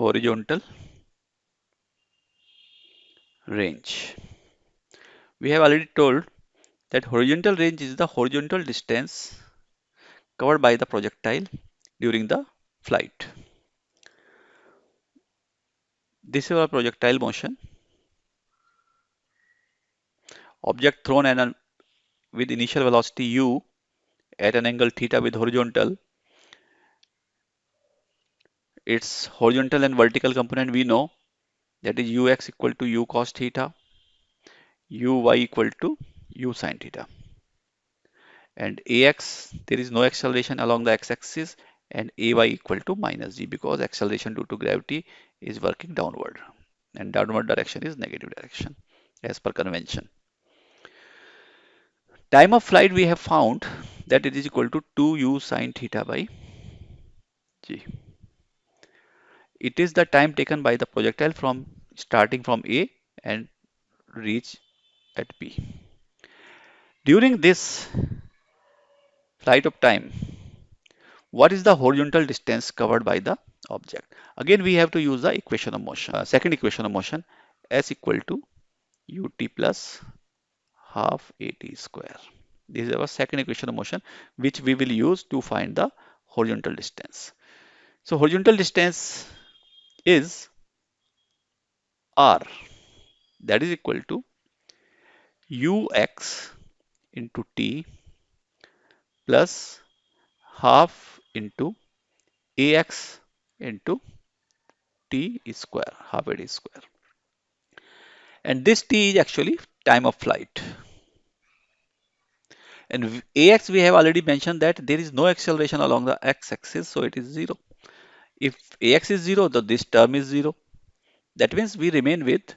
horizontal range. We have already told that horizontal range is the horizontal distance covered by the projectile during the flight. This is our projectile motion. Object thrown with initial velocity u at an angle theta with horizontal. Its horizontal and vertical component we know, that is ux equal to u cos theta, uy equal to u sin theta. And ax, there is no acceleration along the x-axis, and ay equal to minus g because acceleration due to gravity is working downward, and downward direction is negative direction as per convention. Time of flight we have found that it is equal to 2u sin theta by g. It is the time taken by the projectile from starting from A and reach at B. During this flight of time, what is the horizontal distance covered by the object? Again, we have to use the equation of motion, second equation of motion, s equal to ut plus half at square. This is our second equation of motion, which we will use to find the horizontal distance. So horizontal distance is r, that is equal to ux into t plus half into ax into t square, half a t square. And this t is actually time of flight. And ax we have already mentioned that there is no acceleration along the x-axis, so it is 0. If ax is 0, then this term is 0. That means we remain with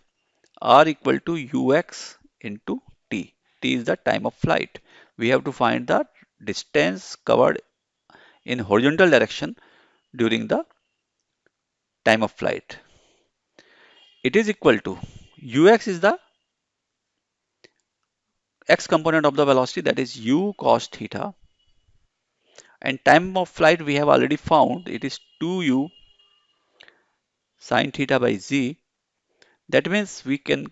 r equal to ux into t. T is the time of flight. We have to find the distance covered in horizontal direction during the time of flight. It is equal to ux is the x component of the velocity, that is u cos theta, and time of flight we have already found it is 2u sin theta by z. That means we can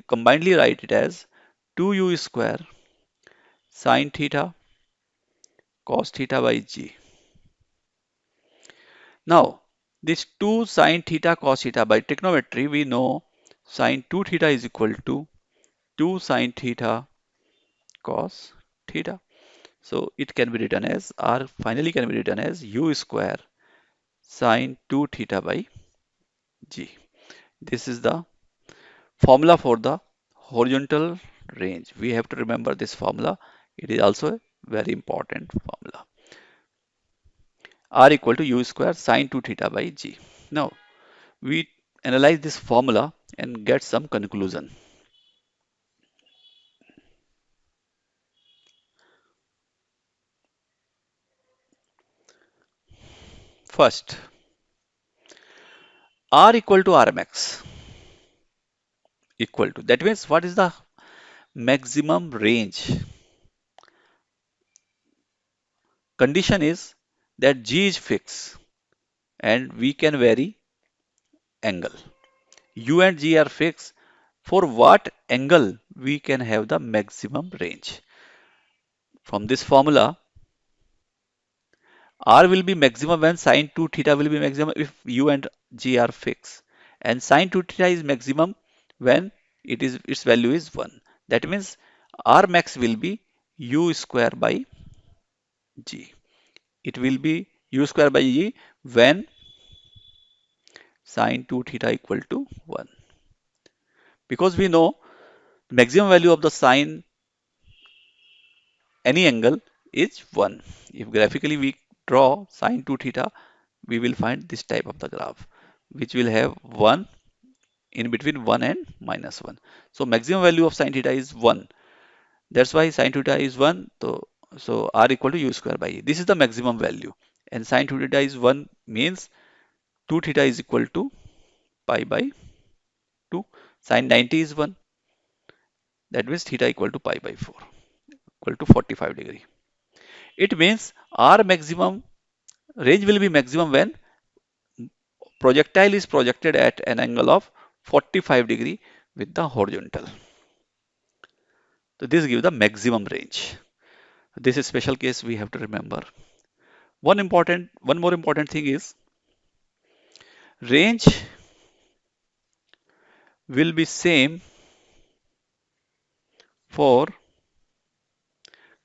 combinedly write it as 2u square sin theta cos theta by g. Now this 2 sin theta cos theta, by trigonometry we know sin 2 theta is equal to 2 sin theta cos theta. So it can be written as, or finally can be written as, u square sin 2 theta by g. This is the formula for the horizontal range. We have to remember this formula. It is also a very important formula. R equal to u square sin 2 theta by g. Now we analyze this formula and get some conclusion. First, R equal to Rmax equal to, that means what is the maximum range? Condition is that g is fixed and we can vary angle. U and G are fixed. For what angle we can have the maximum range? From this formula, R will be maximum when sin 2 theta will be maximum if U and G are fixed. And sin 2 theta is maximum when its value is 1. That means R max will be U square by G. It will be U square by G when sin 2 theta equal to 1. Because we know maximum value of the sine any angle is 1. If graphically we draw sine 2 theta, we will find this type of the graph, which will have 1 in between 1 and minus 1. So maximum value of sine theta is 1. That's why sine theta is 1. So r equal to u square by e. This is the maximum value. And sine 2 theta is 1 means 2 theta is equal to pi by 2. Sine 90 is 1. That means theta equal to pi by 4, equal to 45 degree. It means r maximum range will be maximum when projectile is projected at an angle of 45 degree with the horizontal. So this gives the maximum range. This is special case we have to remember. One more important thing is range will be same for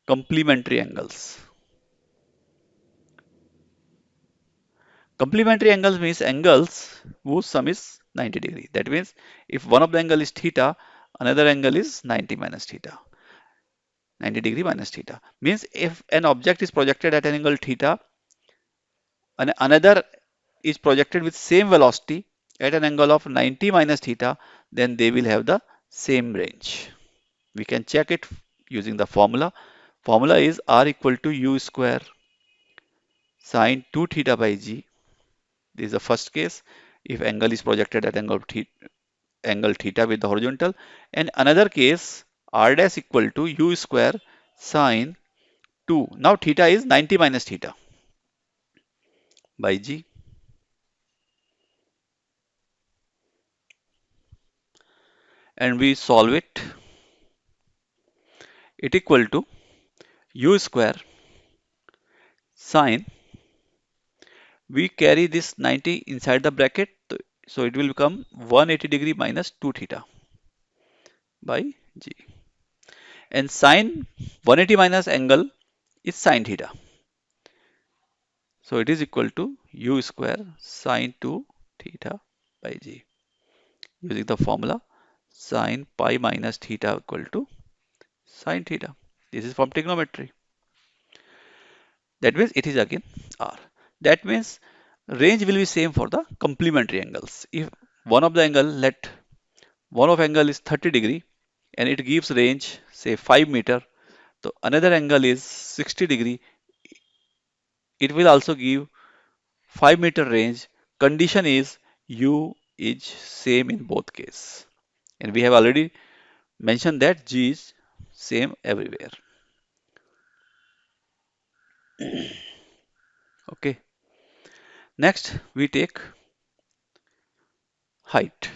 complementary angles. Complementary angles means angles whose sum is 90 degree. That means if one of the angle is theta, another angle is 90 minus theta. 90 degree minus theta. Means if an object is projected at an angle theta, and another is projected with same velocity at an angle of 90 minus theta, then they will have the same range. We can check it using the formula. Formula is R equal to U square sine 2 theta by G. This is the first case. If angle is projected at angle theta with the horizontal, and another case R dash equal to U square sine 2. Now theta is 90 minus theta by G, and we solve it. It equal to U square sine, we carry this 90 inside the bracket, so it will become 180 degree minus 2 theta by G. And sine 180 minus angle is sine theta. So it is equal to U square sine 2 theta by G. Using the formula sine pi minus theta equal to sine theta. This is from trigonometry. That means it is again R. That means range will be same for the complementary angles. If one of the angle, let one of angle is 30 degree and it gives range say 5 meter, so another angle is 60 degree, it will also give 5 meter range. Condition is U is same in both case, and we have already mentioned that G is same everywhere. Okay, next we take height.